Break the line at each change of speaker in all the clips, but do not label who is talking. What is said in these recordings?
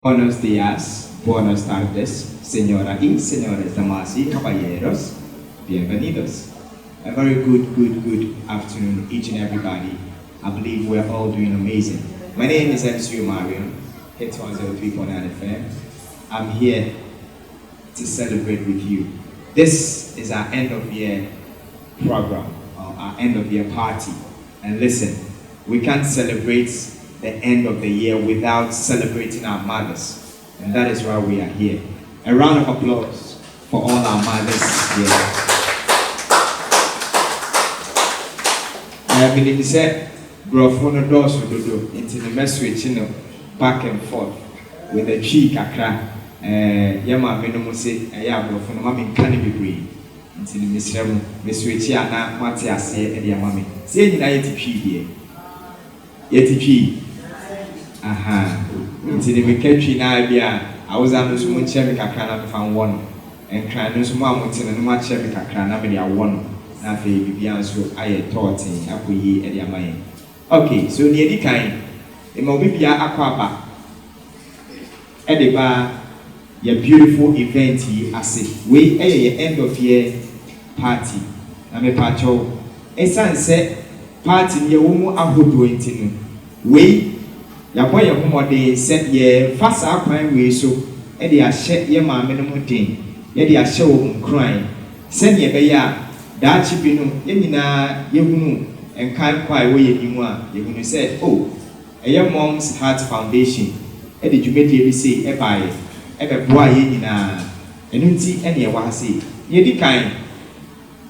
Buenos días, buenas tardes, señora y señores, damas y caballeros. Bienvenidos. A very good afternoon, each and everybody. I believe we're all doing amazing. My name is MC Marion, hit 103.9 FM. I'm here to celebrate with you. This is our end of year program, or our end of year party. And listen, we can't celebrate the end of the year without celebrating our mothers. And that is why we are here. A round of applause for all our mothers here. I believe said, Brofono doors into the message, back and forth with the cheek akra. Yama menomo say, Brofono, mammy can't be brave. Into the Miss Anna Matias and Yamami. Say, United here. Yet, aha, into the Miketri Nabia, I was under some Chemica Crana found one, and Cranus Mountain and much Chemica Crana, one. Nafi Bibianso, I taught him, Apuyi, and Yamay. Okay, so near the kind, the Mobibia Aquaba, Ediba, your beautiful event here, I say, we a end of year party. I'm a pacho, a sunset party, your woman, I would do it. We ya boy ya humode set ye fasa akwan we so e de ahye ye ma menum den ye de ahye wo nkran se ne be ya da chi bi no ye nyina ye hunu enkan kwai we ye nimu a ye hunu said oh ye mom's heart foundation e de dwumedi bi say e bae e be boa ye nyina enu nti e ne ye wa say ye di kan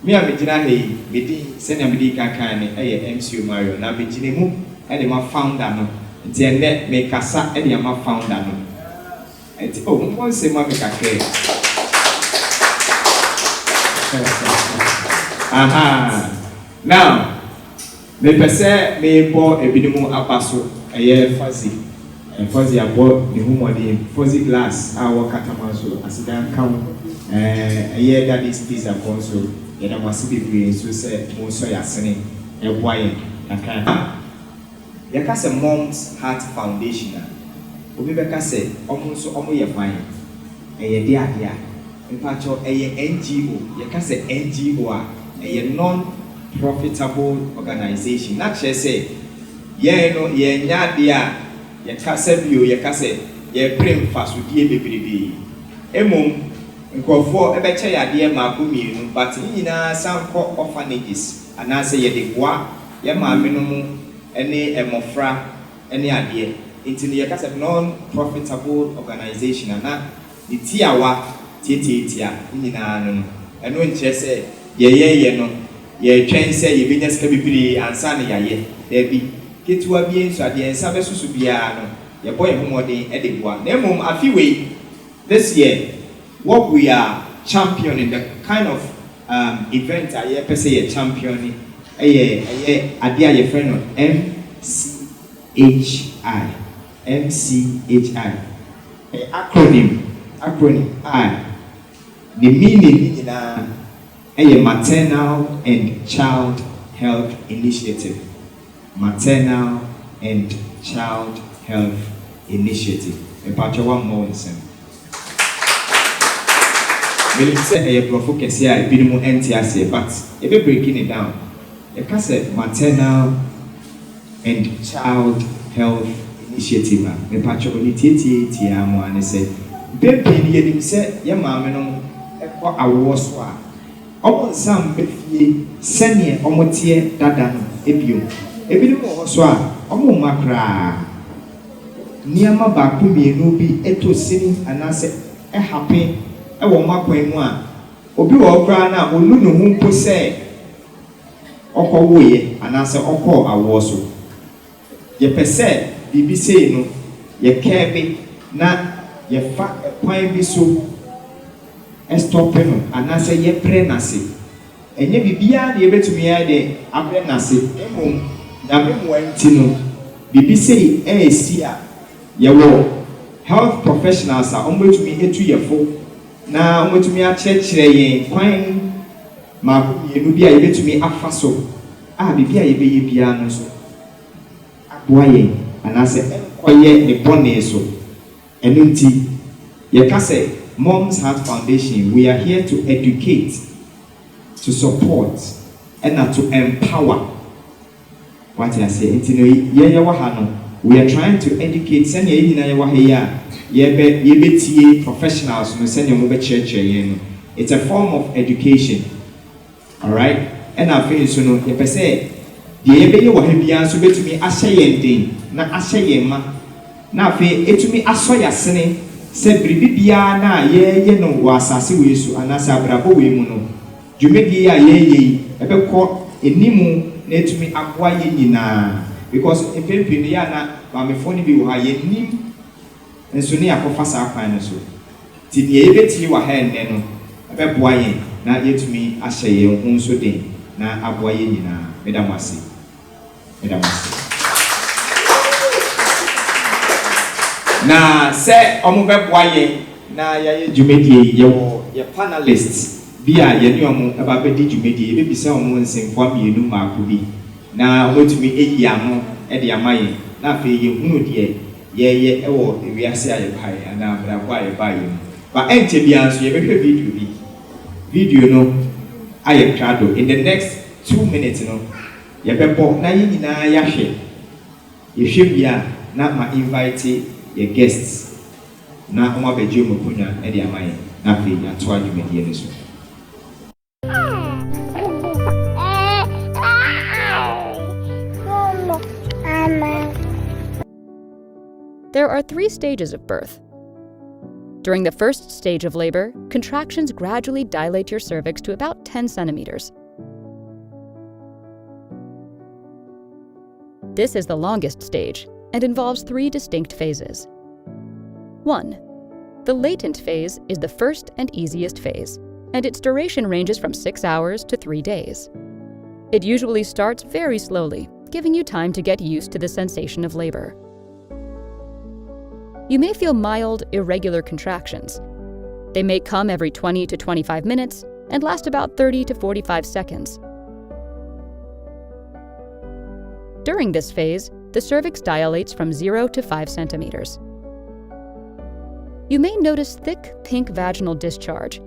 me a me gina he me di se ne me di kan ne e ye MC Mario na me gina mu e de ma founder no Tiende me kasa e de ama founder no. Enti mo se ma me kakre. Aha. Now, me pese me bo ebidimu abaso eye fazi. Fazi abo ni humodi fazi glass a wo katamaso asidan kan eye that is pizza conso ye na wasi bebre so se mo so yasene e boye aka Yakase Mom's Heart Foundation. Obi beka say omo ye fine. Eye dia dia. Impacho eye NGO. Yakase NGO a non-profitable organization. Not just say ye no ye nya dia yakase bio yakase ye prim fasudie bebrebe. Emom nkofo ebeche ya dia maako mienu but nyina sanko orphanages anase ye de boa ye maame no mu any emofra any idea into the case of non-profitable organization and that the tiawa tia nyina no eno nche say ye no ye twen say ye business ka bibiri ansa na ye there be ketua bi enso ade ensa be susu bia no ye boy homode e de boa na mom afiwe this year what we are championing the kind of event I ye per se championing ade a your friend MCHI acronym I the meaning in maternal and child health initiative about one more insane we say a profocus here a bit more NTS but if we breaking it down the case maternal and child health initiative me patcho ni tie amo ane say baby ni yedim say ye maame no ekọ awo so a omo nsam befie sene omo tie dada no ebio ebinim wo so a omo makra niama ba ko mienu bi eto sini anase e happy e wo makwan mu a obi wo kra na onu no hu mpo say okowoye anase okọ awo so ye pese bibi sei no ye kebe na ye fa kwan bi so stop no anase ye prenase enye bibia na ye betumi ya de aprenase emom na memo anti no bibi sei esi a ye wo health professionals a ombetumi etu ye fo na ombetumi a chekire ye kwan ma ye no bia ye betumi afa so bibia ye be ye bia no so aboye anase koye ne bone so ɛno nti yɛka sɛ Mom's Heart Foundation, we are here to educate, to support, and to empower. What I say, we are trying to educate. Send your professionals. It's a form of education. All right, and I feel so. If I say, you so bet me na na fe etumi asoya sene se bibia na ye no wasase we su anasa abrabo we mu no dwumedi a ye ebekọ enimu na etumi aboa ye nyina because empempe no ya na mamefo ni bi wo ha ye nim enso ne akofa sa kwan no so ti ne ebeti wa ha enne no ebeboa ye na yetumi ahye ye ho nso den na aboa ye nyina medamase. Na say omo beboa ye na ye dwumedie ye wo ye panelists bi a ye ne omo aba bedi dwumedie be bisa omo nsemfo amienu maako bi na wotumi eyi ano e de amaye na afi ye hunu de ye ewo ewiase aye bai ana brako aye bai ba ente bia nso ye behwe video no aye krado in the next 2 minutes no ye bebo na ye nyina ya hwe ye hwe bia na ma invite your guests na oma beje mo kunya e de amaye na fe ya to adwumedie ne so.
There are 3 stages of birth. During the first stage of labor, contractions gradually dilate your cervix to about 10 centimeters. This is the longest stage and involves 3 distinct phases. 1. The latent phase is the first and easiest phase, and its duration ranges from 6 hours to 3 days. It usually starts very slowly, giving you time to get used to the sensation of labor. You may feel mild, irregular contractions. They may come every 20 to 25 minutes and last about 30 to 45 seconds. During this phase, the cervix dilates from 0 to 5 centimeters. You may notice thick, pink vaginal discharge.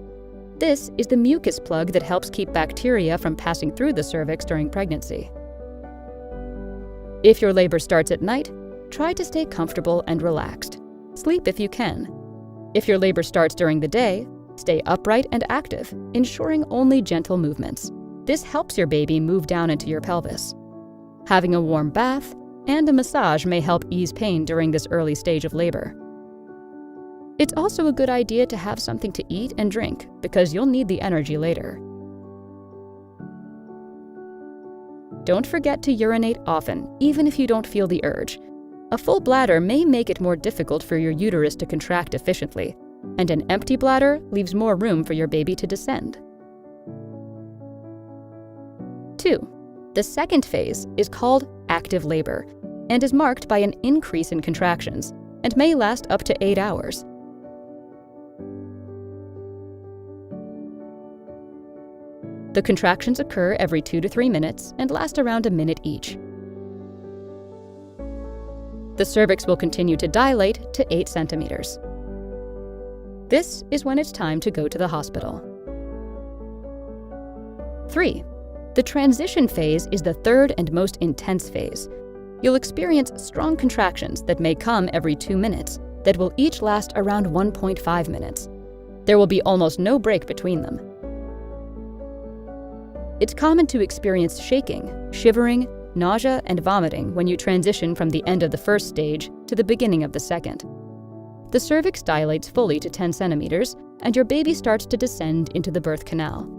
This is the mucus plug that helps keep bacteria from passing through the cervix during pregnancy. If your labor starts at night, try to stay comfortable and relaxed. Sleep if you can. If your labor starts during the day, stay upright and active, ensuring only gentle movements. This helps your baby move down into your pelvis. Having a warm bath and a massage may help ease pain during this early stage of labor. It's also a good idea to have something to eat and drink because you'll need the energy later. Don't forget to urinate often, even if you don't feel the urge. A full bladder may make it more difficult for your uterus to contract efficiently, and an empty bladder leaves more room for your baby to descend. 2. The second phase is called active labor and is marked by an increase in contractions and may last up to 8 hours. The contractions occur every 2 to 3 minutes and last around a minute each. The cervix will continue to dilate to 8 centimeters. This is when it's time to go to the hospital. 3. The transition phase is the third and most intense phase. You'll experience strong contractions that may come every 2 minutes that will each last around 1.5 minutes. There will be almost no break between them. It's common to experience shaking, shivering, nausea, and vomiting when you transition from the end of the first stage to the beginning of the second. The cervix dilates fully to 10 centimeters, and your baby starts to descend into the birth canal.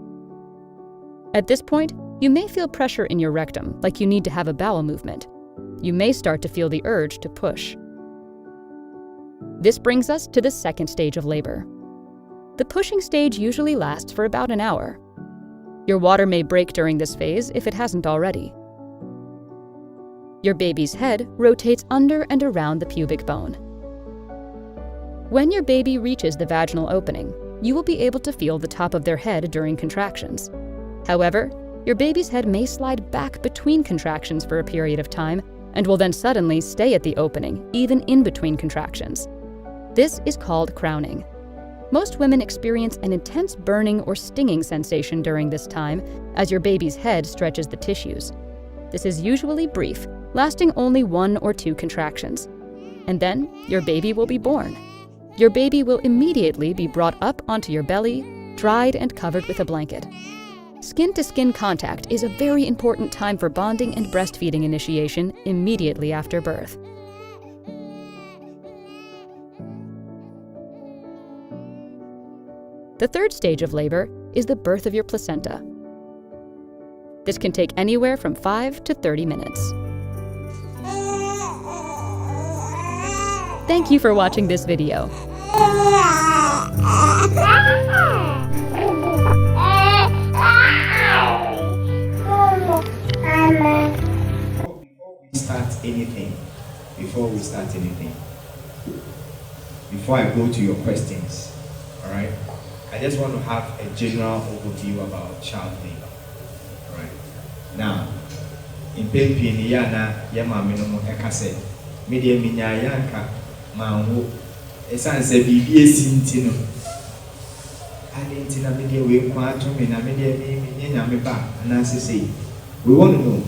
At this point, you may feel pressure in your rectum, like you need to have a bowel movement. You may start to feel the urge to push. This brings us to the second stage of labor. The pushing stage usually lasts for about an hour. Your water may break during this phase if it hasn't already. Your baby's head rotates under and around the pubic bone. When your baby reaches the vaginal opening, you will be able to feel the top of their head during contractions. However, your baby's head may slide back between contractions for a period of time and will then suddenly stay at the opening, even in between contractions. This is called crowning. Most women experience an intense burning or stinging sensation during this time as your baby's head stretches the tissues. This is usually brief, lasting only 1 or 2 contractions. And then your baby will be born. Your baby will immediately be brought up onto your belly, dried and covered with a blanket. Skin-to-skin contact is a very important time for bonding and breastfeeding initiation immediately after birth. The third stage of labor is the birth of your placenta. This can take anywhere from 5 to 30 minutes. Thank you for watching this video.
Before I go to your questions, all right, I just want to have a general overview about child labor. All right. Now, in Pempini yana yama minomo ekase, media minyayanka manwo esanse bibi esintino. Adentina media we kwa to me na media me nyame ba anase say. We want to know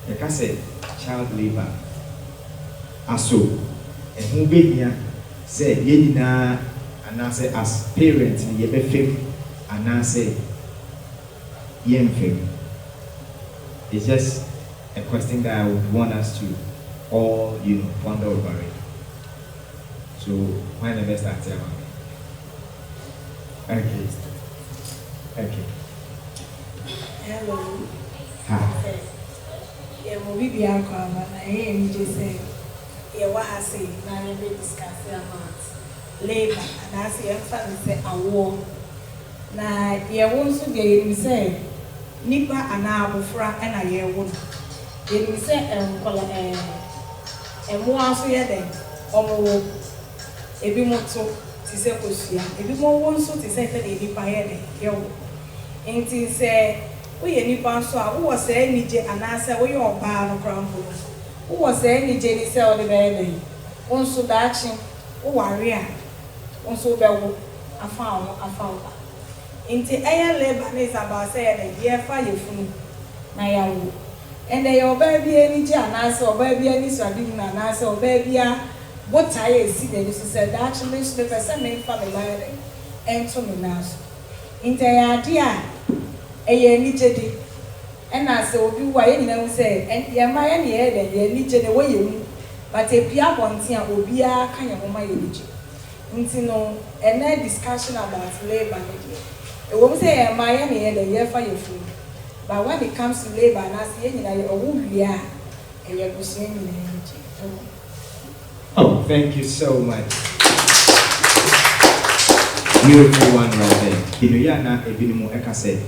ekase child labor. Aso who be here say yedina anase as parents ye be fake anase yemfake. It's just a question that I would want us to all ponder over it. So when the best start here? Okay.
Hello.
Hi.
Yeah, we be out and I just say what I say, now we discuss about labor, and I say, I'm say, a war. Now, you won't say, Nipa and Abufra and a year wood. You say, and more so yet, or a bit more so to say, a bit more one so to say, that a Nipa head, yo. And to say, we any pastor who was saying, Nija and I say, we are bar of crumble. Who was saying Jenny sell the baby? One so dashing, oh, warrior. One so bell, I found. Into air labor is about saying a year fire from my own. And they are baby any janice or baby any sardine and answer or baby. What I see, they used to say that actually the person made family and to me now. Into idea a year needed. And I said, "Oh, you say, and you're my any head and you're needed the way you, but a pia bontia will be a kind of my age. Into no, and then discussion about labor. It won't say, am I any head and you're fire food. But when it comes to labor, and I say, you know, we are, and you're saying,
oh, thank you so much. Beautiful one right there. Yana Ebinimu Eka said,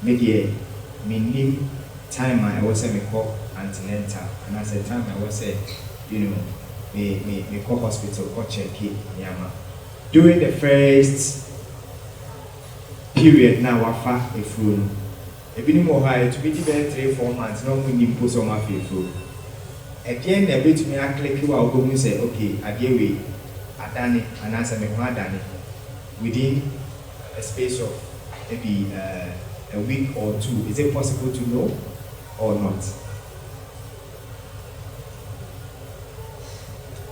media. Me time I was say me call antenatal, and I said time I was say, me call hospital or check it yama. During the first period now wafa a fool. A bit more high to be 3-4 months, no one impose on my food. Again, a bit me I click you out go and say, okay, I give it a Danny and answer me one Danny within a space of maybe a week or 2. Is it possible to know or not?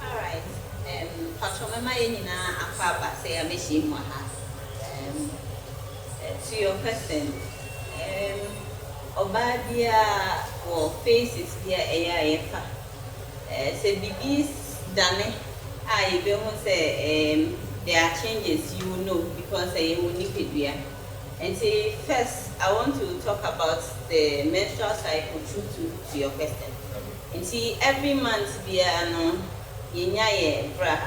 All right. To your question, Obadia or faces here AIFA. Say BB's done. I don't say there are changes you know because I will need it. And say first, I want to talk about the menstrual cycle to your question. And see, every month we are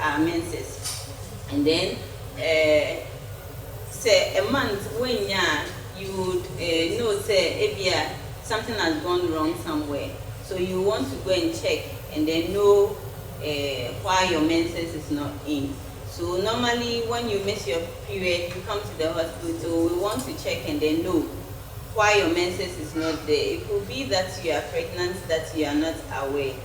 our menses, and then say a month when you would know say something has gone wrong somewhere, so you want to go and check and then know why your menses is not in. So normally when you miss your period, you come to the hospital, we want to check and then know why your menses is not there. It could be that you are pregnant, that you are not aware.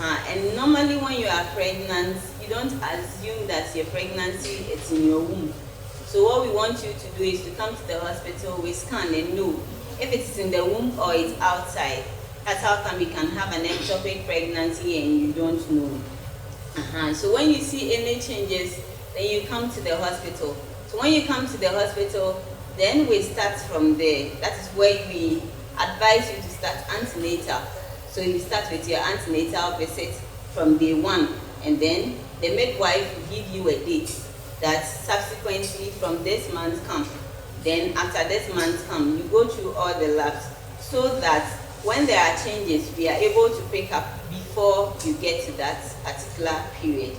And normally when you are pregnant, you don't assume that your pregnancy is in your womb. So what we want you to do is to come to the hospital, we scan and know if it's in the womb or it's outside. That's how come you can have an ectopic pregnancy and you don't know. So when you see any changes, then you come to the hospital. So when you come to the hospital, then we start from there. That is where we advise you to start antenatal. So you start with your antenatal visit from day 1, and then the midwife will give you a date that subsequently from this month come. Then after this month come, you go through all the labs so that when there are changes, we are able to pick up before you get to that particular period.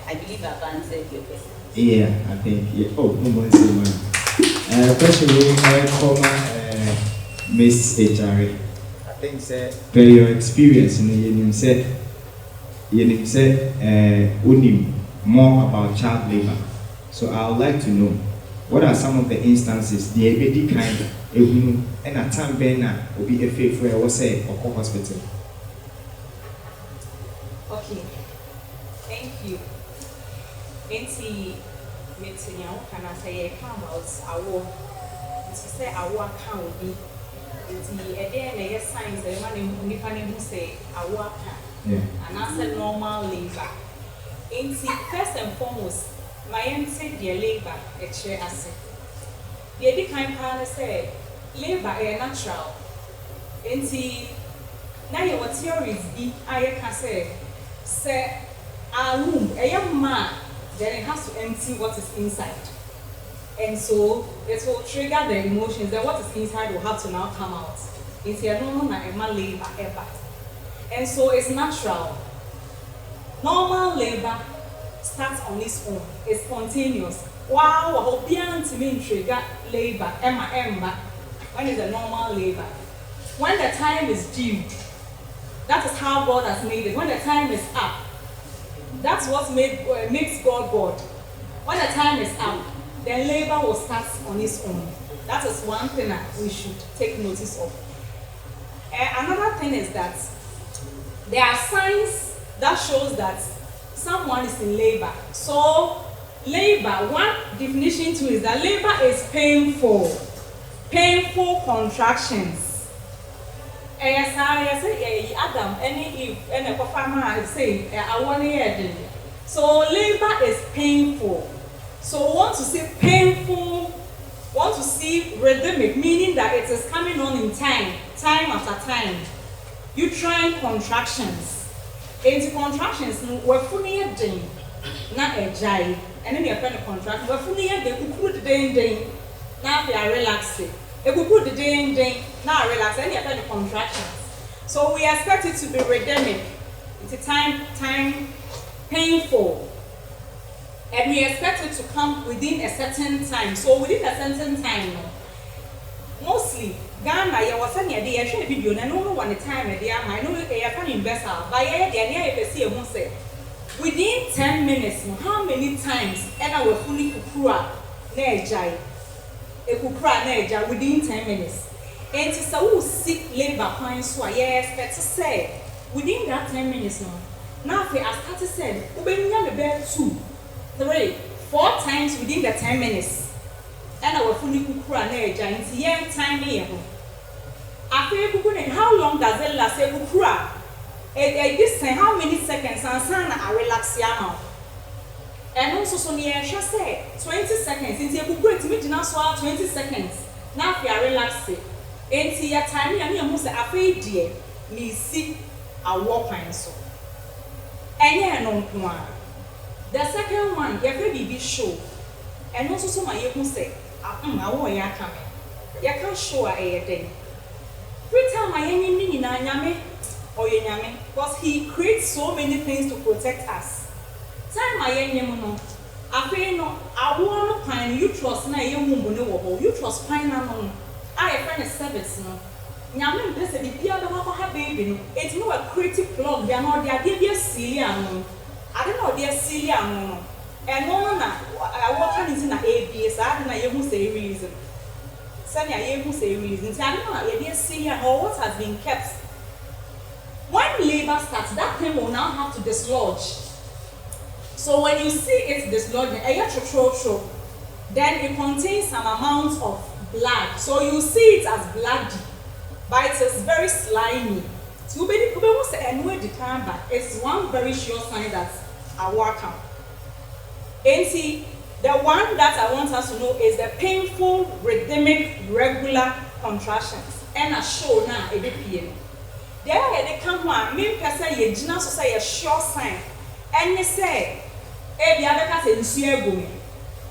I believe I've answered your question.
Yeah, I think. Yeah. Oh, no more say man. Question Miss HRA. I think say per your experience you say unim more about child labor. So I would like to know what are some of the instances the ABD kind and a time benna will be a faith where was say or hospital.
Okay, thank you. Enti metenya can I say come out awo. It say awo account bi. Enti e dey na yes signs e man nipa ne hu say awo account. Yeah. And I said normal labor. Enti first and foremost, my say the labor e che ase. The edi kind pa say labor e natural. Enti na your theories bi aye ka say our womb, a young man, then it has to empty what is inside. And so it will trigger the emotions, then what is inside will have to now come out. It's a normal labor ever. And so it's natural. Normal labor starts on its own. It's spontaneous. Wow, I hope you trigger labor, when it's a normal labor. When the time is due, that is how God has made it. When the time is up, that's what makes God God. When the time is up, then labor will start on its own. That is one thing that we should take notice of. Another thing is that there are signs that shows that someone is in labor. So labor, one definition too is that labor is painful. Painful contractions. Yes, I say Adam, any Eve, and a farmer say, I want to hear. So labor is painful. So want to see painful, want to see rhythmic, meaning that it is coming on in time after time. Uterine contractions. Into contractions, we're fully a day, not a jai, and then you're trying to contract, we're fully a day, we put the day, now they are relaxing. If we put the day, now relax, and you're trying to contractions. So we expect it to be rhythmic. It's a time painful. And we expect it to come within a certain time. So within a certain time, mostly Ghana, you was saying the actual video, and no one time at the I know you can invest out. By the within 10 minutes, how many times and I will fully kukura nejai. A kukura neja within 10 minutes. And to so sick labor points so I expect to say within that 10 minutes now I started to say, Ubenya bed 2, 3, 4 times within the 10 minutes. And I will fully kukura neja into year time here. After how long does it last? A kukura. At this time, how many seconds and sana I relax yama. And also so near just say 20 seconds. Since you could to me now swallow 20 seconds. Now if you are relaxing. And see your time and you must have a dear me see a walk and so. And yeah, no one. The second one, your baby be show. And also so my you say, I want ya coming. You can't show a day. Every time I am in Yame or Yame, because he creates so many things to protect us. Time I am no. I feel no, I want to find you trust na you womb, you trust fine no. I find a service no. Yame bless the dear have baby. It's not a creative plug, they are not their dear silly no. I don't know their silly no. And no na I walk in an ABS, I don't know you say reason. Sanya you say reason. I don't know if you see or what has been kept. When labor starts, that thing will now have to dislodge. So when you see it dislodging, then it contains some amount of blood. So you see it as bloody, but it is very slimy. So it's one very sure sign that a worker. And see, the one that I want us to know is the painful, rhythmic, regular contractions. And a show now a bit PM. There they come one, mean person ye gina so say a sure sign. And they say, the other case in Suego.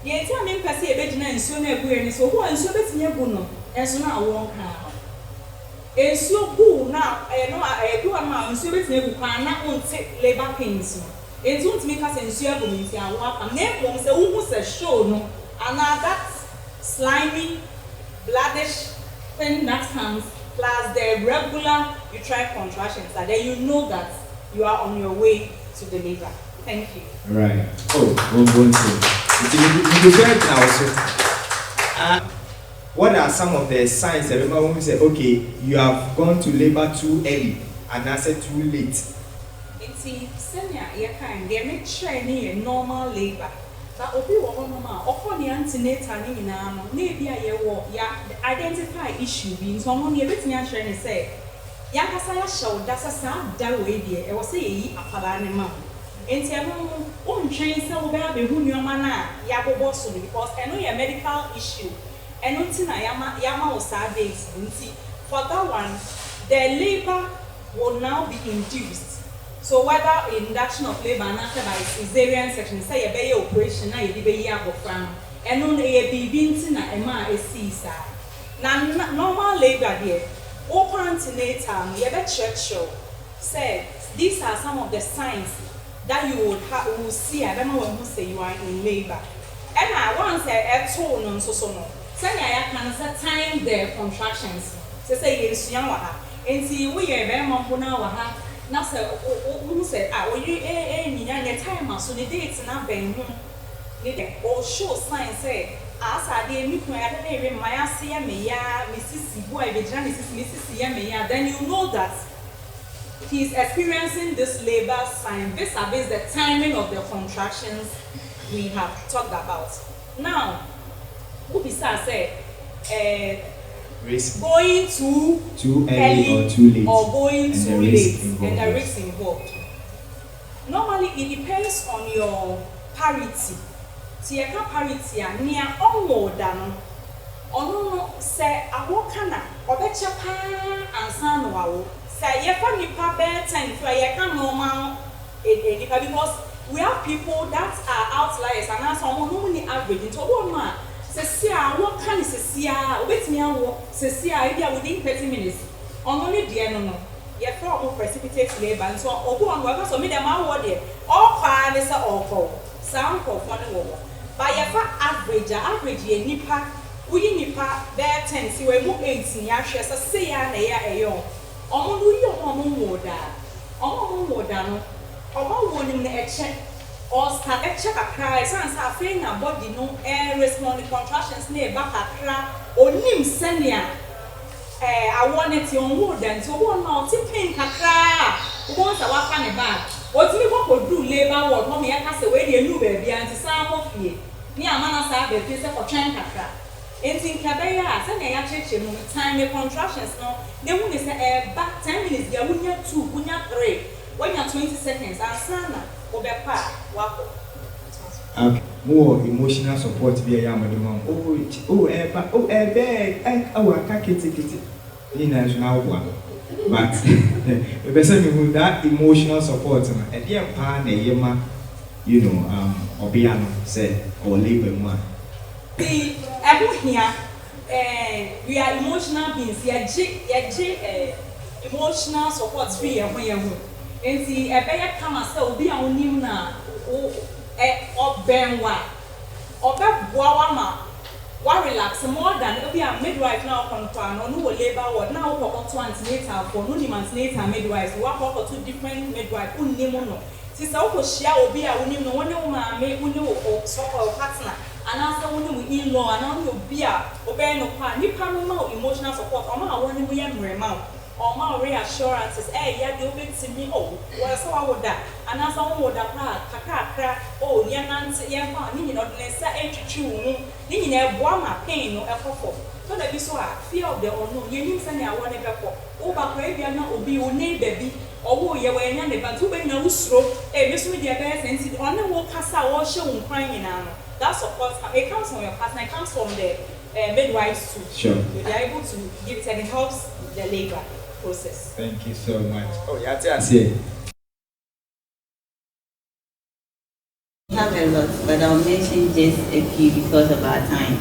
Ye tell me person a bit in Suego, so who and so bit near Buno, and so now I won't have. And so who now, I know I do a man, so bit near Bukana won't take labor pains. It won't make us in Suego, and walk and name won't say who was a show, no, and now that slimy, bloodish thing that comes. Plus the regular uterine contractions, and then you know that you are on your way to the labor. Thank you.
Right. Oh, one thing. What are some of the signs that remember when we say, okay, you have gone to labor too early and I said too late?
It's senior, they make sure a normal labor. But obi wo no ma okọ ne antenatal ni nyina no na bia ye wo ya identify issue bi nso no ne betimi a hwere ne say ya kasa ya hyew da sasa da we die e wo say yi apala ne ma enti e no o ntwen se wo ba be hu nyoma na ya bobo so because eno ye medical issue eno nti na ya ma wo sa days nti for that one the labor will now be induced. So whether induction of labor and after by cesarean section, say a bay operation, na you be year from, and on a baby na ema a sisa. Now normal labor there, open antenatal, you ever church show. Say these are some of the signs that you will see. I don't know when you say you are in labor. And I once a tone on so no. Say I can time the contractions. Say yes, young waha. And see we are very mopuna waha. Now say who say when you the time so the dates na ben ho need or show sign say as I dey me kun I dey even my ase ya me ya Mrs. boy be jana Mrs. ya me ya, then you know that he is experiencing this labor sign. This is the timing of the contractions we have talked about. Now who be say going too early or too late, or going too late, and the risk involved. Normally, it depends on your parity. Tieka parity a near onward than ono say awokana obecha pa ansa no awo. Say yefa nipa be time for yeka normal nipa because we have people that are outliers and as someone no average into one man. Sesia, what can Sesia? Wait me out. Sesia, idea within 30 minutes. Only dear no. Yet for precipitate labor and so on. Go on, whatever so me them out there. All pan is all call. Sound for funny over. By your average ye nipa. We nipa there 10. See we move 18 years. Say ya na ya Omo you omo moda. Omo moda no. Omo woni na eche. Or start a check a cry, sans a feeling a body no air responding contractions near back a cry or nim senia. I wanted your wood and so one now tipping a cry. Once I walk on a bag. What do you want to do labor work? Mommy, I cast away the new baby and to some of ye. Near Manasa, the piece of trying to cry. And think Cabaya, send a church time the contractions no. They won't say back 10 minutes, there wouldn't have 2, wouldn't have 3. When you're 20 seconds, and sana.
Okay. More emotional support via Yamadumam. I can't it in national one. But the person who that emotional support and dear pan a yema, you know, Obiano said, or labor one.
See, here, we are emotional beings, emotional support free when you're home. And see, a better come as well be on him now. Or Benwa or Wawama. Why relax more than be a midwife now contour, no labor or now for 2 antenatal for no antenatal midwives, walk or 2 different midwives, unimono. Sister share will be a woman, no one may win or so partner, and after when we in law and on your beer, obey no pan, you can't know emotional support, or my one we am remount. or my reassurances, yeah, they'll be to me, oh, well, so I would that, and as I would that, oh, young auntie, young man, you know, let's say, you know, one pain or a couple. So that we saw fear of the unknown, you need something I want to go. Oh, but maybe I'm not be your baby, or you were in the two way no stroke, a miss with your best and see on the walk cast out show crying now. That's of course, it comes from your partner, it comes from the midwives too.
Sure.
They are able to give it and it helps the labor process.
Thank you so much. Oh, yeah, that's it.
We have a lot, but I'll mention just a few because of our time.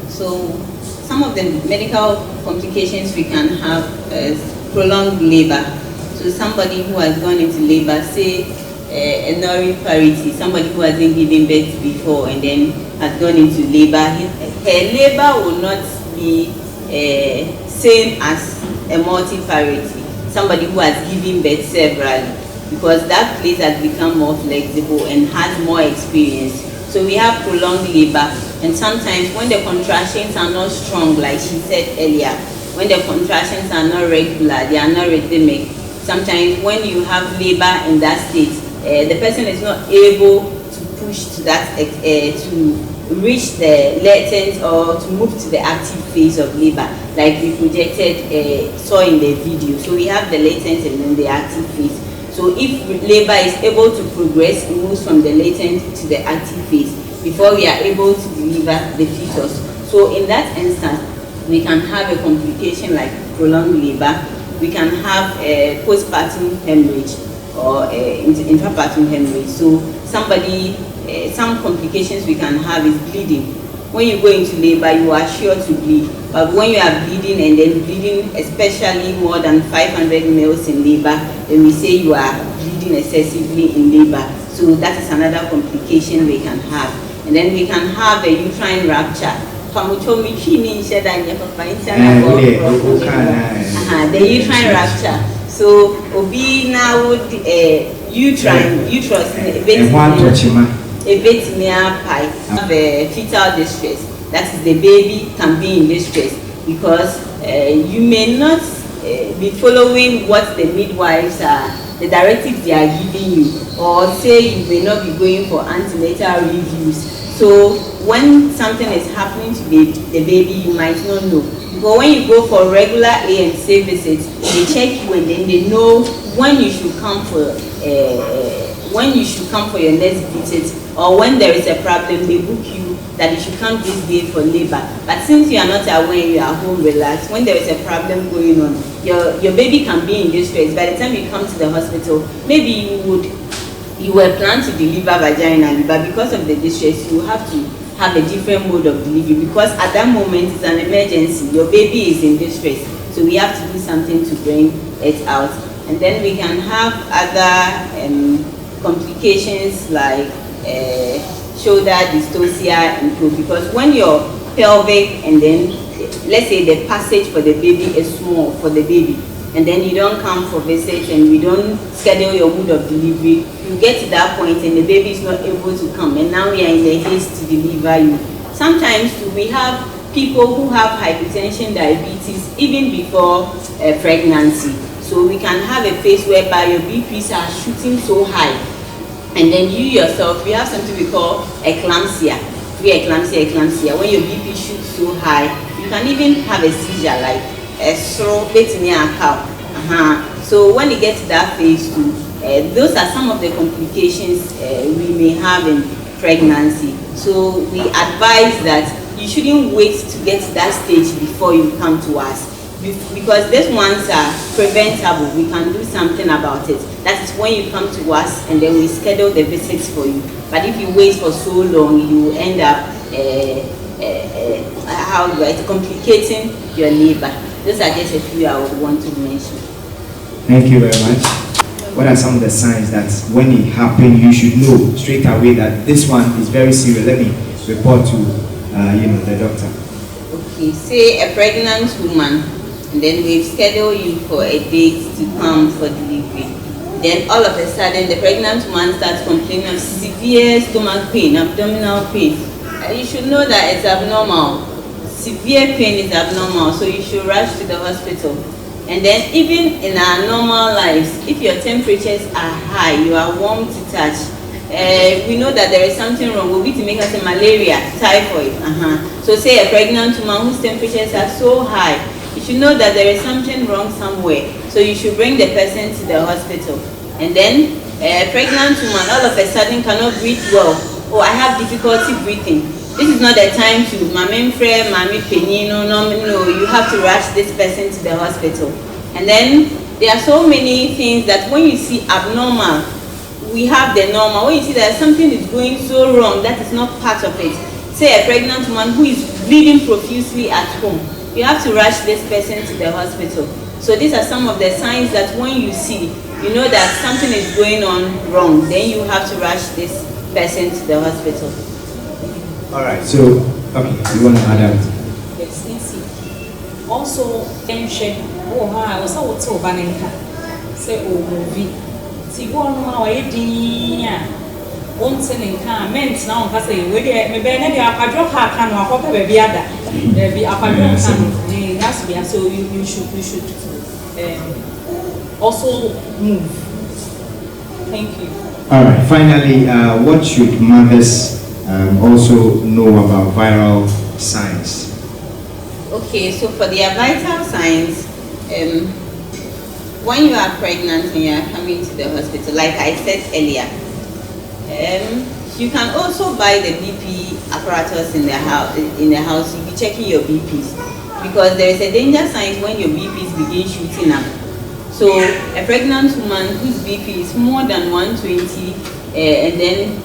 So, some of the medical complications we can have is prolonged labor. So, somebody who has gone into labor, say a nulliparity, somebody who hasn't given birth before and then has gone into labor, her labor will not be same as a multiparity, somebody who has given birth severally, because that place has become more flexible and has more experience. So we have prolonged labor, and sometimes when the contractions are not strong, like she said earlier, when the contractions are not regular, they are not rhythmic. Sometimes when you have labor in that state, the person is not able to push to that, to reach the latent or to move to the active phase of labor, like we projected, saw in the video. So we have the latent and then the active phase. So if labor is able to progress, it moves from the latent to the active phase before we are able to deliver the fetus. So in that instance, we can have a complication like prolonged labor. We can have a postpartum hemorrhage or intrapartum hemorrhage. So somebody, some complications we can have is bleeding. When you go into labor, you are sure to bleed. But when you are bleeding and then bleeding, especially more than 500 mils in labor, then we say you are bleeding excessively in labor. So that is another complication we can have. And then we can have a uterine rupture. The uterine rupture. So obi now would uterus a bit near pie have a fetal distress. That is, the baby can be in distress because you may not be following what the midwives are, the directives they are giving you, or say you may not be going for antenatal reviews. So when something is happening to the baby, you might not know. But when you go for regular A&C visits, they check you and then they know when you should come for your next visit, or when there is a problem, they book you that you should come this day for labor. But since you are not aware, you are home relaxed, when there is a problem going on, your baby can be in distress. By the time you come to the hospital, maybe you were planned to deliver vaginally, but because of the distress, you have to have a different mode of delivery, because at that moment it's an emergency. Your baby is in distress, so we have to do something to bring it out. And then we can have other complications like shoulder dystocia improve, because when your pelvic and then let's say the passage for the baby is small for the baby, and then you don't come for visits and we don't schedule your mode of delivery, you get to that point and the baby is not able to come, and now we are in the haste to deliver you. Sometimes we have people who have hypertension, diabetes even before pregnancy. So we can have a phase whereby your BPs are shooting so high, and then you yourself, we have something we call eclampsia. Eclampsia. When your BP shoots so high, you can even have a seizure, like a slow bit near a cow. So when you get to that phase 2, those are some of the complications we may have in pregnancy. So we advise that you shouldn't wait to get to that stage before you come to us, because these ones are preventable. We can do something about it. That is when you come to us and then we schedule the visits for you. But if you wait for so long, you end up complicating your labor. Those are just a few I would want to mention.
Thank you very much. What are some of the signs that when it happens, you should know straight away that this one is very serious? Let me report to the doctor.
Okay, say a pregnant woman, and then we've scheduled you for a date to come for delivery. Then all of a sudden, the pregnant woman starts complaining of severe stomach pain, abdominal pain. You should know that it's abnormal. Severe pain is abnormal, so you should rush to the hospital. And then even in our normal lives, if your temperatures are high, you are warm to touch, we know that there is something wrong. We'll be to make us a malaria, typhoid. So say a pregnant woman whose temperatures are so high, you should know that there is something wrong somewhere. So you should bring the person to the hospital. And then a pregnant woman all of a sudden cannot breathe well. Oh, I have difficulty breathing. This is not the time to mami frere, mami penino, no, you have to rush this person to the hospital. And then there are so many things that when you see abnormal, we have the normal. When you see that something is going so wrong, that is not part of it. Say a pregnant woman who is bleeding profusely at home, you have to rush this person to the hospital. So these are some of the signs that when you see, you know that something is going on wrong, then you have to rush this person to the hospital.
All right, so, okay, you want to add out?
Yes, easy. Also, I was also banana. Say, oh, movie. See, one hour, one sending car meant now, I say, maybe I drop her can or pop a baby other. There be a padron has to be, so you should also move. Thank you.
All right, finally, what should mothers also know about viral signs?
Okay, so for their vital signs, when you are pregnant and you are coming to the hospital, like I said earlier, you can also buy the BP apparatus in the house. You'll be checking your BPs because there is a danger sign when your BPs begin shooting up. So a pregnant woman whose BP is more than 120, and then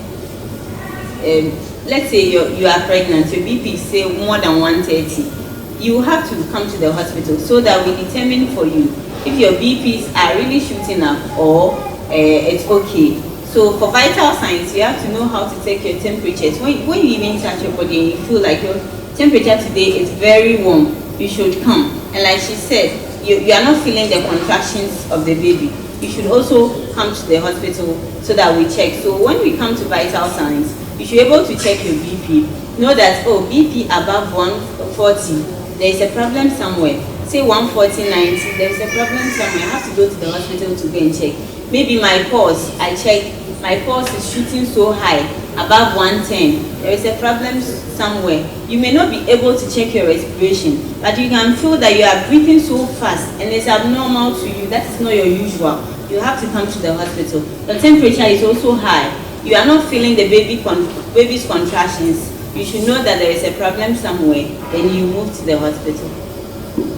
let's say you are pregnant, your BP is say more than 130, you have to come to the hospital so that we determine for you if your BPs are really shooting up or it's okay. So for vital signs, you have to know how to take your temperatures. When you even touch your body and you feel like your temperature today is very warm, you should come. And like she said, you are not feeling the contractions of the baby. You should also come to the hospital so that we check. So when we come to vital signs, you should be able to check your BP. Know that, oh, BP above 140, there is a problem somewhere. Say 140/90, there is a problem somewhere. I have to go to the hospital to go and check. Maybe my pulse, I check, my pulse is shooting so high, above 110. There is a problem somewhere. You may not be able to check your respiration, but you can feel that you are breathing so fast and it's abnormal to you. That is not your usual. You have to come to the hospital. The temperature is also high. You are not feeling the baby's contractions. You should know that there is a problem somewhere. Then you move to the hospital.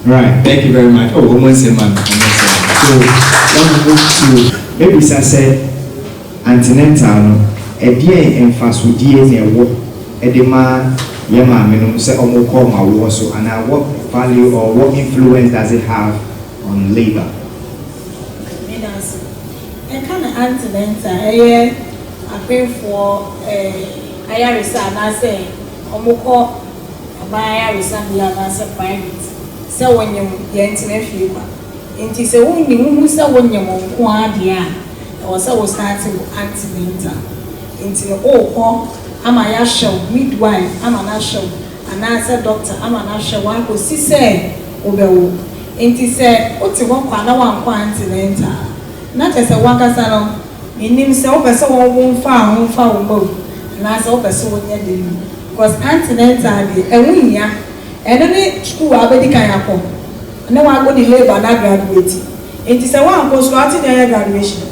Right, thank you very much. Oh, almost a month. So, let's move to maybe I said antenatal. Edie emphasudie ne wo edema yema menum say omo ma wo so and what value or what influence does it have on labor?
And kind of antenatal I pay for ayarisa na say omo ko ayarisa bia na say private say when you antenatal fever nti say won ni mu say won nyam nko adea or say we start antenatal into the ama ya show midwife ama na show and answer doctor ama na show one go see say obewo enti say oti won kwa na wan kwa antenatal na te say wan kasa no enim say o pese won fa wo na say o pese won ye dey because antenatal dey ewunya eno ne school abedi kan yakọ na wan go the labor na graduate enti say wan go school ati dey graduation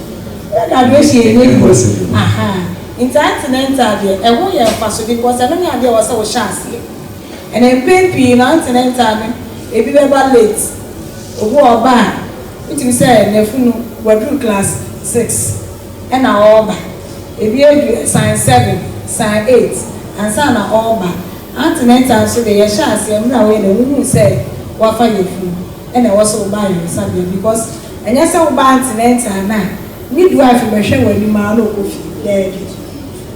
aha antenatal there e wo ye faso because I no me ade o say wo chance and then baby na antenatal me e bi be ba late owo oba it me say na funu wadru class 6 and na oba e bi edu science 7 science 8 and sa na oba antenatal so dey ye chance e na we na wu say wa fa ye funu and e wo so ba ye sabe because enya say wo ba antenatal na midwife me hwe wani ma na okofi there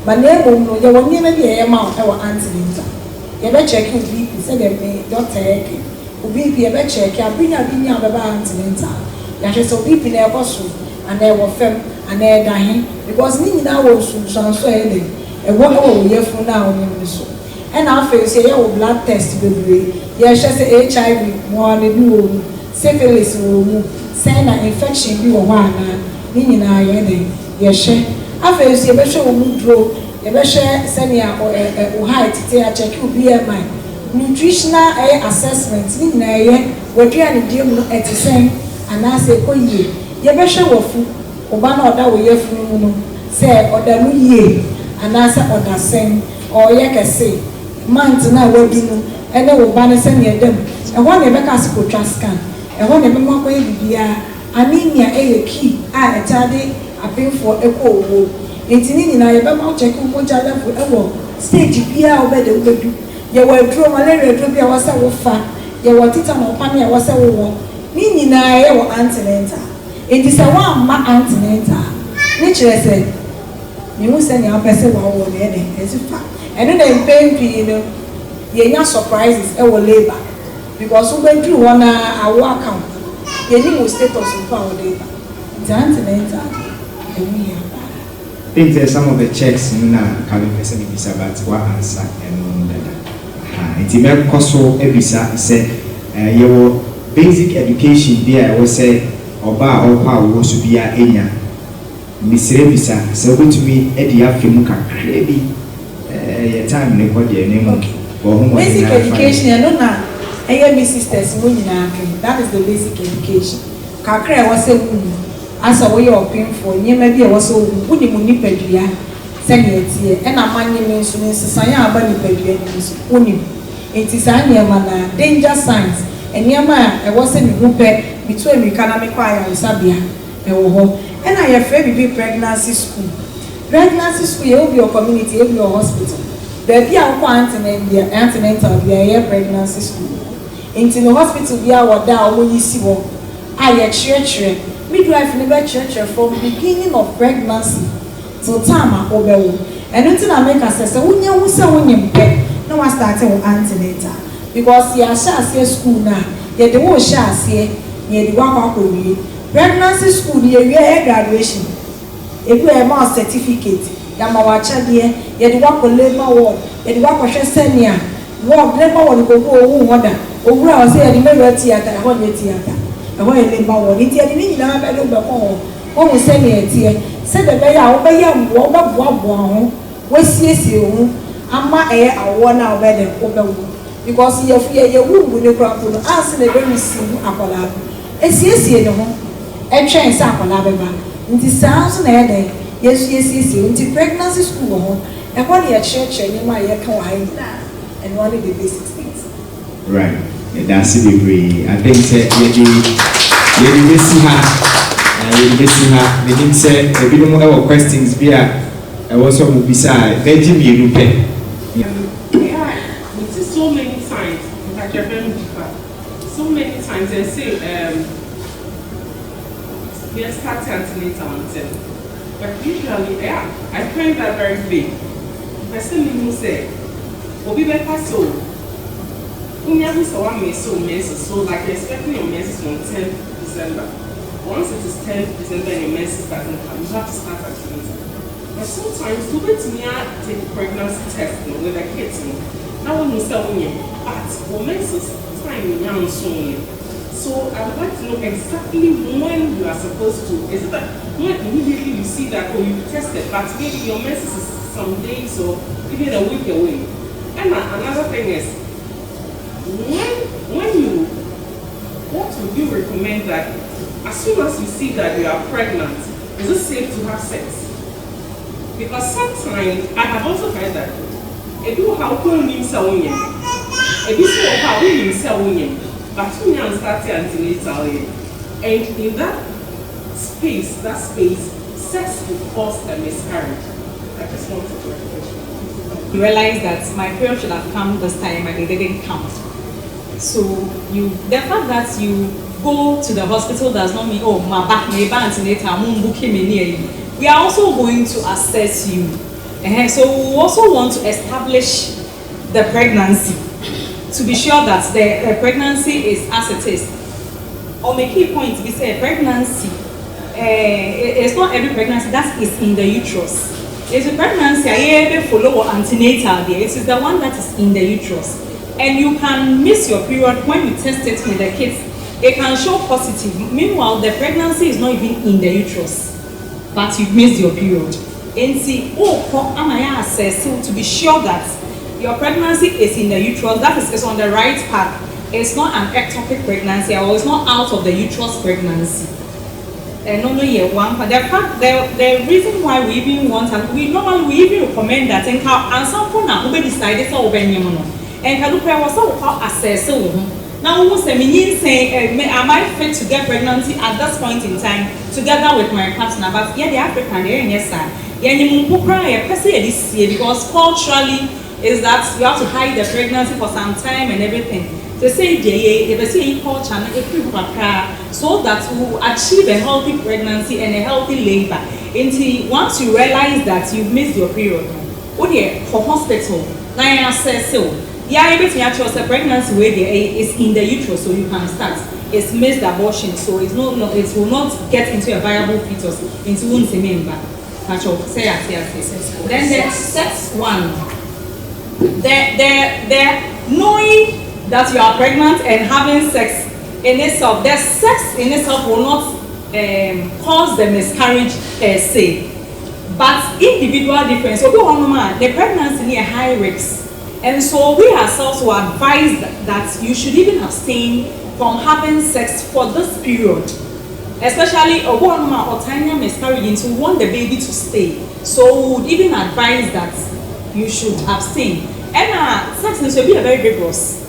but neighbor no you won never be a man e wa antenatal you be check your BP say dem doctor eke BP you be check abinya be ba antenatal ya hwe so BP na e so and e wo fem and e da hin because ni nyina wo so so e wo wo ye fu na wo ni so and na face say you blood test bebre you hwe say HIV mo na bi wo syphilis wɔ mu sɛn na infection bi wɔ hɔ anaa ne nyinaa yɛ den yɛhwɛ afei nso yɛbɛhwɛ wɔ mu duro yɛbɛhwɛ sɛnea wo height te akyɛke wo BMI nutritional assessment ne nyinaa yɛ wɔaduane die mu no ɛte sɛn anaasɛ ɛkɔ yie yɛbɛhwɛ wɔfu ɔba na ɔda wɔ yɛfunu mu no sɛ ɔda mu yie anaasɛ ɔda sɛn ɔyɛ kɛse mant na wadu no ɛne wo ba no sɛnea ɛda mu ɛhɔ na yɛbɛka ase kɔtwa scan ɛhɔ na yɛbɛma akɔyɛ biribiara anemia ɛyɛ key a ɛkyade apemfoɔ ɛkɔ owuo nti ne nyinaa yɛbɛma ɔkyɛke wo mogya level ɛwɔ stage biara wobɛda wobɛdu yɛwɔ aduro malaria aduro bi a wɔsɛ wofa yɛwɔ tita na ɔpane a wɔsɛ wowɔ ne nyinaa yɛwɔ antenatal nti sɛ woamma antenatal ne kyerɛ sɛ mehu sɛnea wopɛ sɛ wɔawɔ no ɛdɛ ɛsi fa ɛno na mpɛn pii no yɛnya surprises ɛwɔ labour because wobɛduru hɔ na awo account yɛnim wo status mpo a wɔde ba nti antenatal ɛmu yɛ
I think there's some of the checks in Calvin person Bisa but what answer and it's a coso ebisa say your basic education there was say oba or power was to be a enya Miss Rebisa so go to me Eddie Afimuka crazy your time in the name
basic education I don't know I hear me sisters that is the basic education kakra was say asa wo ye opinfo nyema bi e wo so wuni mu nipadua se ne etie e na manye me nso ne sesan ya aba nipadua ni nso wuni enti sa nyema na danger signs nyema e wo se ne hu pe bitu amika na me kwa ya nsabia e wo ho e na ye frɛ bibi pregnancy school ye obi your community ye your hospital there be a ko antenatal bi ye pregnancy school enti no hospital bi a wo da o yisi wo a ye kyerɛkyerɛ midwife never church from beginning of pregnancy till time a obewo eno ti na make assess wunya hu se wunyim pe na wa start with antenatal because ya sha ase school na ye de wo sha ase ye de wa kwa kowie pregnancy school ye wie graduation ebu e ma certificate ya ma wa cha de ye de wa ko labor ward ye de wa ko hwe senior ward labor ward ko ko owu hoda owura o se ye de me theater ho ne theater ɛhɔ yɛ lemba wɔ ne nti ɛde ne nyinaa bɛde wobɛkɔ hɔ wɔhu sɛnea ɛteɛ sɛ bɛbɛyɛ a wobɛyɛ mmoa wobɛboaboa ho wasiesie ho ama ɛyɛ awoɔ no a wobɛde wobɛwo because yɛwu ngu ne korapo no anse na ɛbɛresi mu akwadaa no ɛsiesie ne ho ɛtwɛn sɛ akwadaa bɛba nti saa nso na ɛyɛ yɛsiesie nti pregnancy school wɔ hɔ ɛhɔ ne yɛkyerɛkyerɛ nneɛma a yɛka wɔ ha nyinaa ɛno one of the basic things.
Right. That's it. I think you didn't say a bit more questions via I was on beside Benjamin Lupe.
Yeah, we see so many times, like your family, so many times they say, we are starting antenatal until, but usually, yeah, I find that very big. Person who say, "Will be better so." Unyami sawa menses, so like you're expecting your menses on 10th December. Once it is 10th December and your menses doesn't come, you have to start at 20. But sometimes, you get me take a pregnancy test with the kids. Now when you say but for menses, time you young soon. So I would like to know exactly when you are supposed to. Is it that when immediately you see that you tested, but maybe your menses is some days or even a week away. And another thing is, what would you recommend that as soon as you see that you are pregnant, is it safe to have sex? Because sometimes I have also heard that if you have but you can start antenatal, and in that space, sex will cause a miscarriage. I just want to
realize that my period should have come this time and it didn't come. So the fact that you go to the hospital does not mean, oh, my back may be antenatal, we are also going to assess you. So we also want to establish the pregnancy to be sure that the pregnancy is as it is. On the key point, we say pregnancy, it's not every pregnancy that is in the uterus. It's a pregnancy, I follow antenatal there. It is the one that is in the uterus. And you can miss your period when you test it with the kids it can show positive. Meanwhile, the pregnancy is not even in the uterus, but you've missed your period. And see, am I assess to be sure that your pregnancy is in the uterus, that is on the right path. It's not an ectopic pregnancy, or it's not out of the uterus pregnancy. And normally one, but the reason why we even want, and we even recommend that and some point now we decided to open your money and can look at what assess. Now we say am I fit to get pregnancy at this point in time together with my partner? But yeah, the African yes sir. Yeah, because culturally is that you have to hide the pregnancy for some time and everything. They say culture so that we will achieve a healthy pregnancy and a healthy labor. Until once you realize that you've missed your period, for hospital, now you assess so. Yeah, everything actually the pregnancy where is in the uterus, so you can start. It's missed abortion, so it will not get into a viable fetus into one member. Then the sex one, the knowing that you are pregnant and having sex in itself, the sex in itself will not cause the miscarriage per se, but individual difference. So the pregnancy near high risk, and so we ourselves will advise that you should even abstain from having sex for this period, especially a woman or tiny miscarriage, to want the baby to stay. So we would even advise that you should abstain. And sex will be a very vigorous.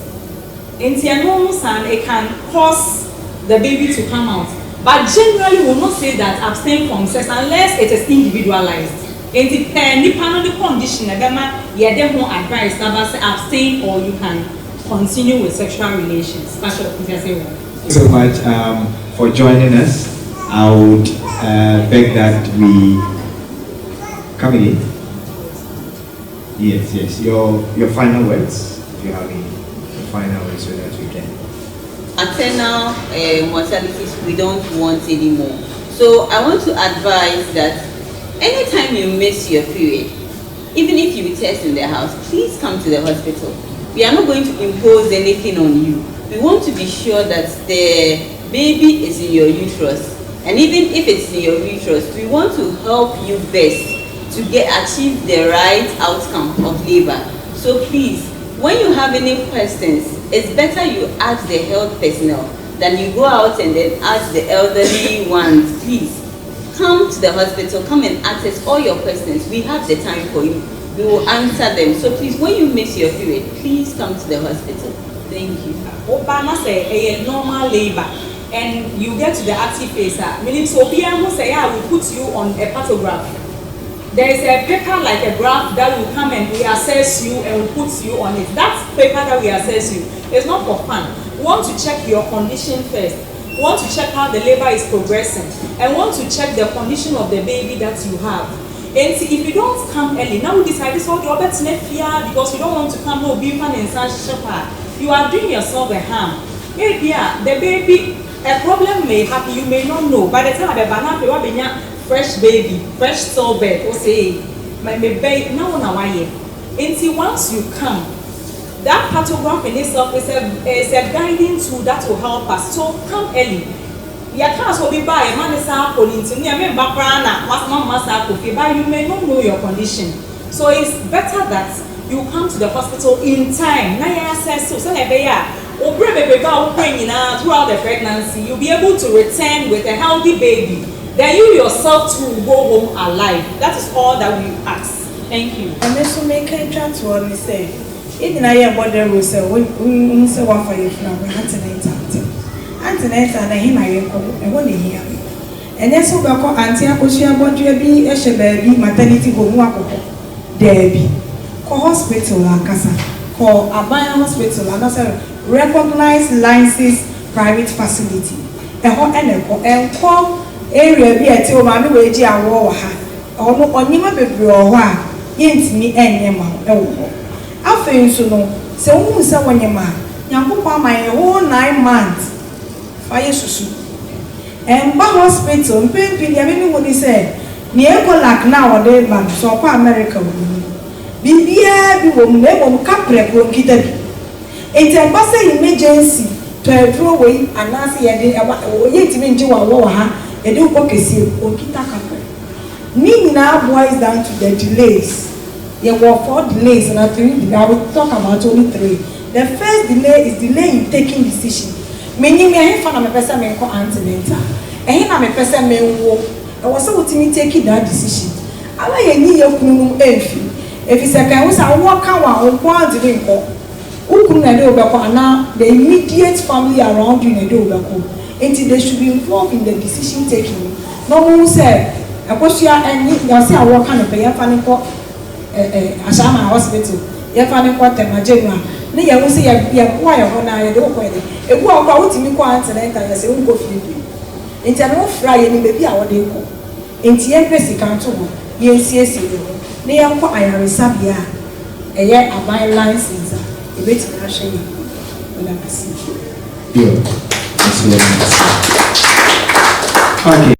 And it can cause the baby to come out. But generally, we will not say that abstain from sex unless it is individualized. And depending on the condition, you don't advise that abstain or you can continue with sexual relations. Thank you
so much for joining us. I would beg that we come in. Yes. Your final words, if you have any final words, so that we can.
Maternal mortalities we don't want anymore. So I want to advise that anytime you miss your period, even if you test in the house, please come to the hospital. We are not going to impose anything on you. We want to be sure that the baby is in your uterus, and even if it's in your uterus, we want to help you best to achieve the right outcome of labor. So please, when you have any questions, it's better you ask the health personnel than you go out and then ask the elderly ones. Please come to the hospital, come and ask us all your questions. We have the time for you. We will answer them. So please, when you miss your period, please come to the hospital. Thank you.
Obama say a normal labor, and you get to the active phase. Meaning, so people say, "Yeah, we put you on a pathograph." There is a paper like a graph that will come and we assess you and we put you on it. That paper that we assess you is not for fun. We want to check your condition first. We want to check how the labor is progressing, and we want to check the condition of the baby that you have. And see, if you don't come early, now we decide this all the other because you don't want to come no be fun and such shepherd. You are doing yourself a harm. Maybe the baby, a problem may happen, you may not know. By the time the banana will be fresh baby, fresh stillbirth, or say, my baby, no one away. And see, once you come, that pathograph in itself is a guiding tool that will help us. So come early. You can't so be by a man is up on it. You may not know your condition. So it's better that you come to the hospital in time. Now you assess so throughout the pregnancy, you'll be able to return with a healthy baby. Then you yourself too will go home alive. That is all that we ask. Thank you.
And this will make a chat to what we say. In a year, what there was a we say one for you from Antenatal and him I want to hear. And then so back on Auntie Akosia Bodri, a baby, maternity home, Debbie. Call hospital, Ankasa. Call Abaya Hospital, and also recognized licensed private facility. A hot and call area be a two man wage a war. On Nima baby or yent me and Yama. I feel so no. So who's someone your man? Yankupa my whole 9 months. Fire susu. And by hospital, Pimpin, everyone said, near Colak now or day man, so for America. Bibia, be woman, Capre, will get it. It's a bus emergency. to aduro wei anase yɛde oyɛ ntimi ngye wɔ ha yɛde wokɔ kɛseɛ okita kakra ne nyinaa boils down to the delays yɛwɔ 4 delays and 3 delays. I will talk about only 3. The first delay is delay in taking decision. Meaning me ahefa na me pesa me nko antenatal ehe na me pesa me nwo e wo se wotimi take that decision ala ye nyi ye kunu emfi efi se kan wo sa wo ka wa wo kwa de nko ukunu na de obeko ana the immediate family around you na de obeko until they should be involved in the decision taking no mo say akosua eni ya se awo ka no be ya fa ne ko Ashama hospital ye fa ne ko temajenu ne ye wo se ye ko ayo ho na ye de ko ede ebu akwa wotimi ko antenatal ye se wo ko fie enti ano fra ye ni bebi a wo de ko enti ye pesi kan to ho ye nsiesie de ho ne ye ko ayaresa bia eye aban license a ebeti na hwe ye wala kasi
yo okay.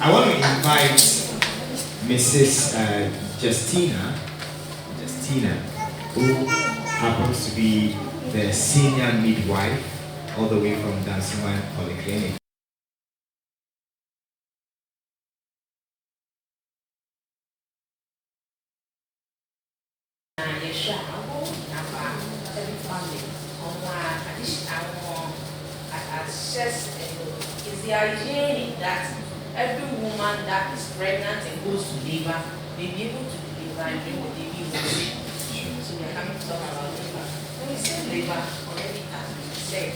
I want to invite Mrs. Justina, who happens to be the senior midwife all the way from Dansiman Polyclinic.
It's the hygiene that every woman that is pregnant and goes to labor may be able to deliver and bring the baby home. So we are coming to talk about labor. When we say labor, already has been said,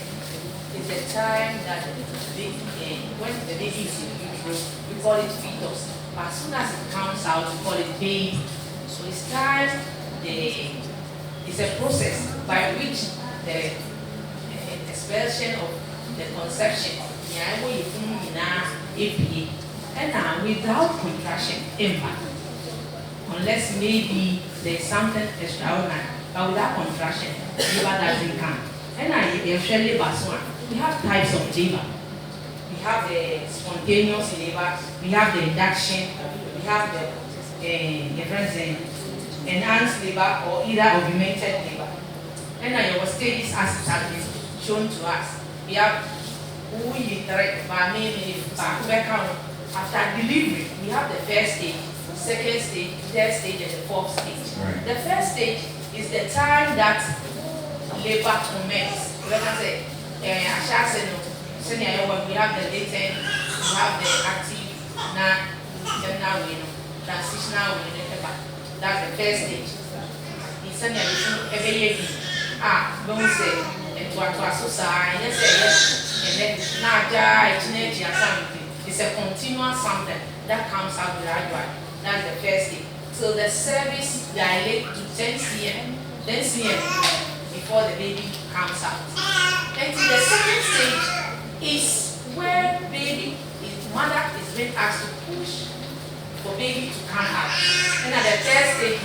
it's the time that when the baby is in utero, we call it fetus. But as soon as it comes out, we call it baby. So it's time, it's a process by which the expulsion of the conception, and without contraction, impact. Unless maybe there's something extraordinary, but without contraction, labor doesn't come. And usually, we have types of labor. We have the spontaneous labor, we have the induction, we have the enhanced labor or either augmented labor. And your stages as it has been shown to us. We have after delivery, we have the first stage, second stage, third stage, and the fourth stage. Right. The first stage is the time that labor commences. When I say, we have the latent, we have the active, transitional, that's the first stage. It's every year. Don't say. It's a continuous something that comes out gradually. That's the first thing. So the cervix dilates to 10 cm before the baby comes out. And the second stage is where mother is being asked to push for baby to come out. And at the third stage,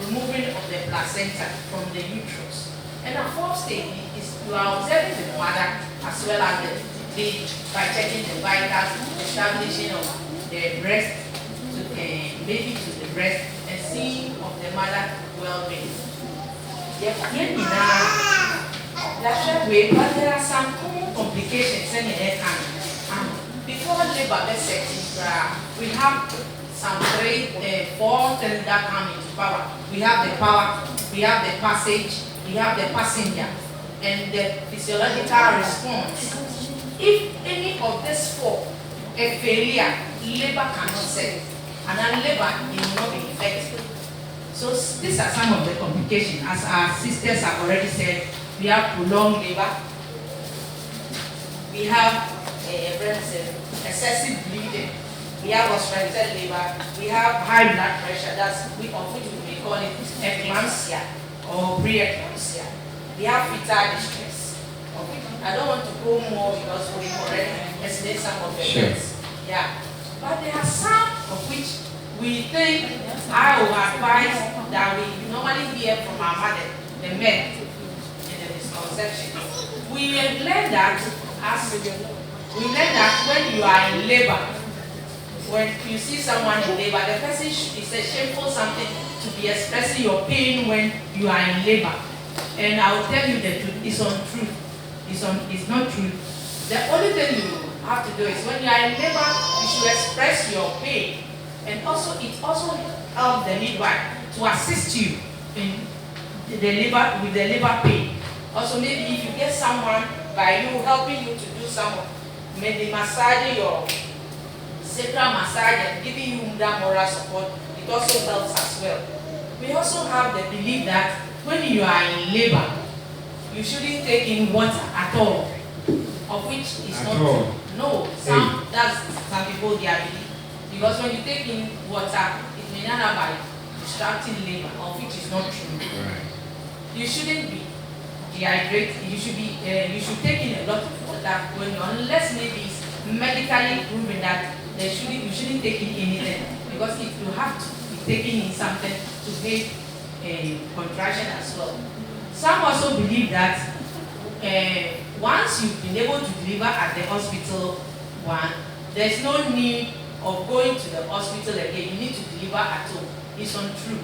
removing of the blood. placenta from the uterus. And the fourth stage is you are observing the mother as well as the baby by checking the vitals, establishing of the breast to the baby to the breast, and seeing of the mother well-being. But there are some common complications in the hand. Before labor setting, we have some 4 things that come into power. We have the power, we have the passage, we have the passenger, and the physiological response. If any of these 4 a failure, labor cannot set, and then labor will not be effective. So these are some of the complications. As our sisters have already said, we have prolonged labor, we have excessive bleeding, we have obstructed labor, we have high blood pressure, that's of which we may call it eclampsia or preeclampsia. We have fetal distress. I don't want to go more because we already explained some of the things. Yeah. But there are some of which we think I will advise that we normally hear from our mother, the men, in the misconception. We learn that when you are in labor, when you see someone in labor, the person is a shameful something to be expressing your pain when you are in labor. And I will tell you the truth, it's untrue. It's not true. The only thing you have to do is when you are in labor, you should express your pain. And also, it also helps the midwife to assist you in the labor with the labor pain. Also, maybe if you get someone by you helping you to do some, maybe massaging your sacral massage and giving you that moral support, it also helps as well. We also have the belief that when you are in labor, you shouldn't take in water at all, of which is not true. No, some people they are believe. Because when you take in water, it may not have by obstructing labor, of which is not true. Right. You shouldn't be dehydrated. You should take in a lot of water when you, unless maybe it's medically proven that you shouldn't take in anything. Because if you have to be taking in something to make a contraction as well. Some also believe that once you've been able to deliver at the hospital, there's no need of going to the hospital again. You need to deliver at home. It's untrue.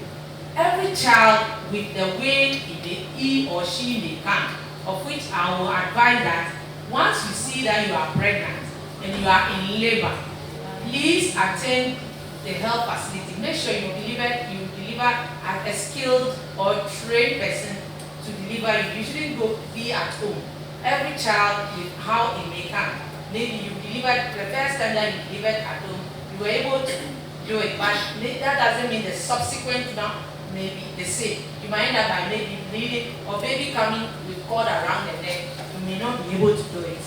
Every child with the way he or she may come, of which I will advise that once you see that you are pregnant and you are in labor, please attend the health facility. Make sure you deliver at a skilled or trained person to deliver you. You shouldn't be at home. Every child with how it may come. Maybe you delivered the first time that you delivered at home, you were able to do it, but that doesn't mean the subsequent now may be the same. You might end up by maybe bleeding or baby coming with cord around the neck. You may not be able to do it.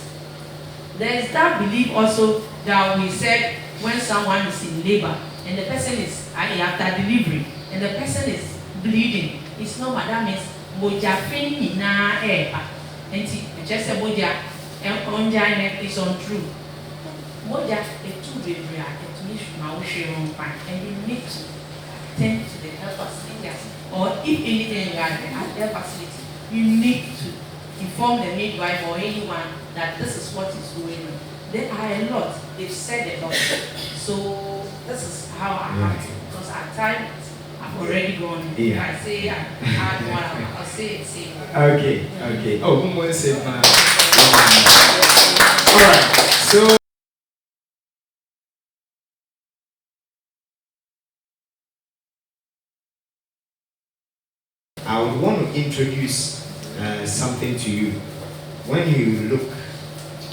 There is that belief also that we said when someone is in labor and the person is after delivery and the person is bleeding, it's normal. That means moja feni na eba. And just a moja is untrue. Moja is too big, and you need to attend to the health facilities, or if anything you are at the health facility, you need to inform the midwife or anyone that this is what is going on. There are a lot, they've said a lot. So this is how I have to, because at times I've already gone. Yeah. I say I had one, I'll say it same.
Okay. Oh, who wants to say alright, so I would want to introduce something to you. When you look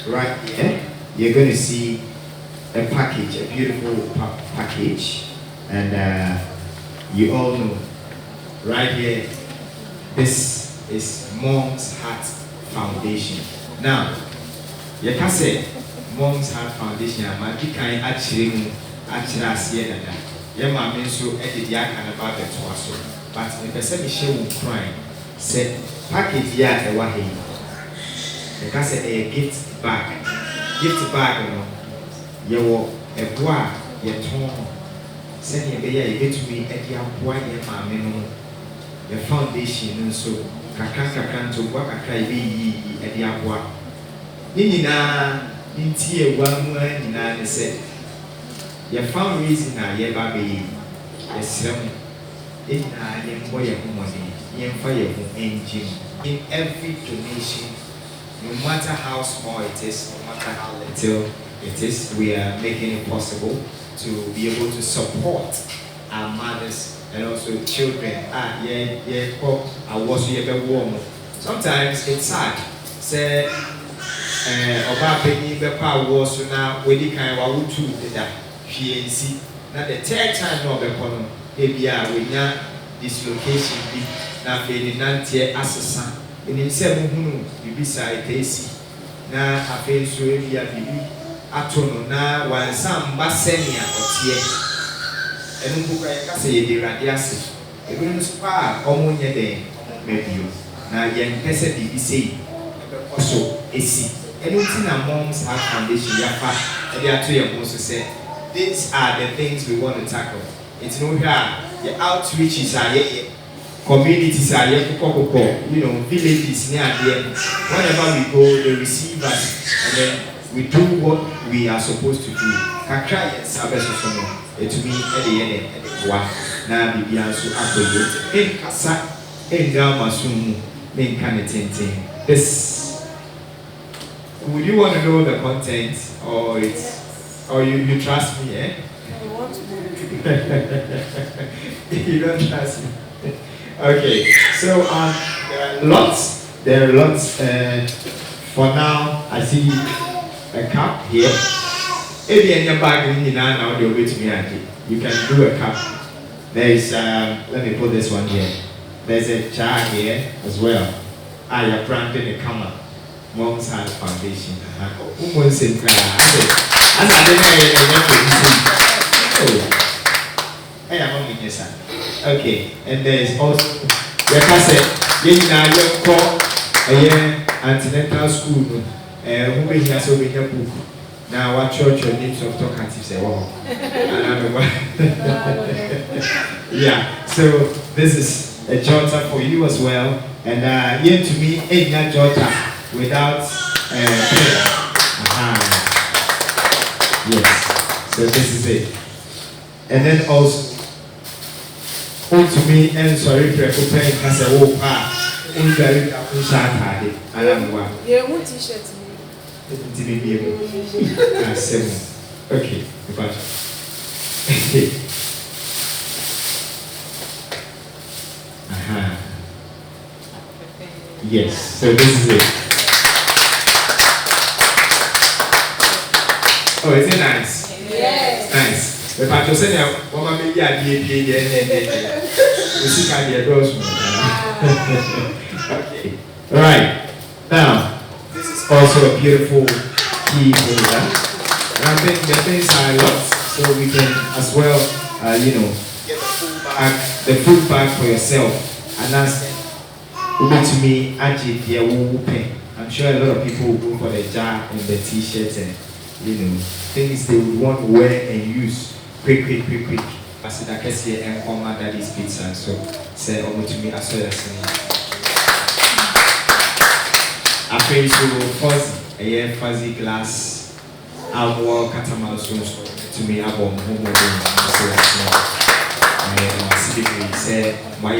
right here, you're going to see a package, a beautiful package, and you all know right here, this is Mom's Heart Foundation. Now, you can say Mom's Heart Foundation, I'm kind actually here that your mom is so edited, and about the tour. But the person share will cry. Say package here the way. You can say a gift bag. Gift bag, you know. You a boy, you tone. Send you be to me at your boy, your mammy. your foundation so kakra nto kwa kakra yi edi aboa nyina nti ewa mu nyina ne se your fundraising na ye ba be yesrem ina ye mbo ye homode ye mfa ye ho engine in every donation, no matter how small it is, no matter how little it is, we are making it possible to be able to support our mothers and also children. Sometimes it's sad. Say, Oba Penny Bepa was now wedi kind of wutu da PNC. Now the third time no bekono ebia we nya dislocation bi na fe ni nantie asesa. Enim se muhunu bibisa ekesi na afe so ebia bibi atono na wansamba senia otie. Enu buka yakase ye de radiase. Ebinu spa omunye de mebio. Na yen pese bibi sei so esi. Anything that moms have foundation, yafa, and they are to your most say, these are the things we want to tackle. It's no here, the outreaches are here, communities are here, you know, villages near there. Whenever we go, they receive us, and then we do what we are supposed to do. Kakra service of someone, it to me at the end, at the wa. Now, be also appropriate. In Kasa, in Gamasum, in Kanetente. This. Would you want to know the content, or it's, or you trust me, eh?
I want to know.
You don't trust me. Okay, so there are lots. For now, I see a cup here. If you're in your bag, now they'll wait to me. You can do a cup. There is, let me put this one here. There's a jar here as well. You're planting a camera. Mom's Heart Foundation. Women's in class. As I didn't know. Okay, and there's also your cousin. Call a antenatal school. Who made here so we can book. Now, what church your names of talkative say, wow. Yeah, so this is a jota for you as well. And here to me, ain't that jota. Without prayer. Yes. So this is it. And then also, to me, and sorry for preparing as a walk. Very I am one.
Yeah, one t-shirt.
Okay. Yes. So this is it. Oh, is it nice?
Yes.
Nice. The part of saying, "What maybe I did, we see how the adults." Okay. All right. Now, this is also a beautiful key holder, and I think the things are a lot, so we can as well, get the food bag for yourself, and that's to me. I'm sure a lot of people will go for the jar and the t-shirts and things they would want to wear and use quick. As I can see, and all my daddy's pizza, so say over to me as well as I pray to fuzzy glass. I walk at a to me. I want home. I say, my